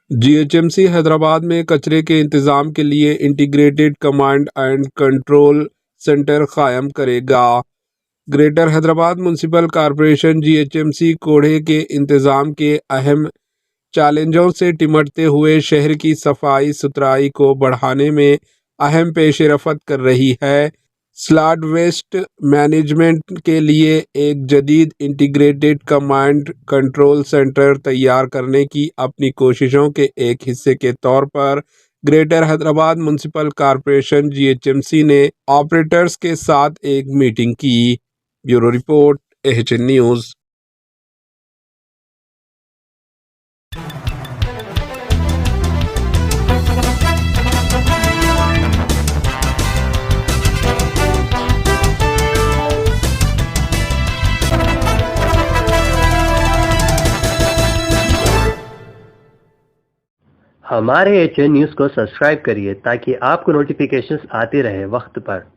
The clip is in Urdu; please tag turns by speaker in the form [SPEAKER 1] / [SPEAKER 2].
[SPEAKER 1] GHMC حیدرآباد میں کچرے کے انتظام کے لیے integrated command and control centre قائم کرے گا۔ Greater Hyderabad Municipal Corporation GHMC کوڑے کے انتظام کے اہم چیلنجوں سے نمٹتے ہوئے شہر کی صفائی ستھرائی کو بڑھانے میں اہم پیش رفت کر رہی ہے۔ سالڈ ویسٹ مینجمنٹ کے لیے ایک جدید انٹیگریٹڈ کمانڈ کنٹرول سینٹر تیار کرنے کی اپنی کوششوں کے ایک حصے کے طور پر Greater Hyderabad Municipal Corporation GHMC نے آپریٹرز کے ساتھ ایک میٹنگ کی۔ Bureau report AHN News.
[SPEAKER 2] ہمارے AHN نیوز کو سبسکرائب کریے تاکہ آپ کو نوٹیفیکیشنز آتے رہے وقت پر۔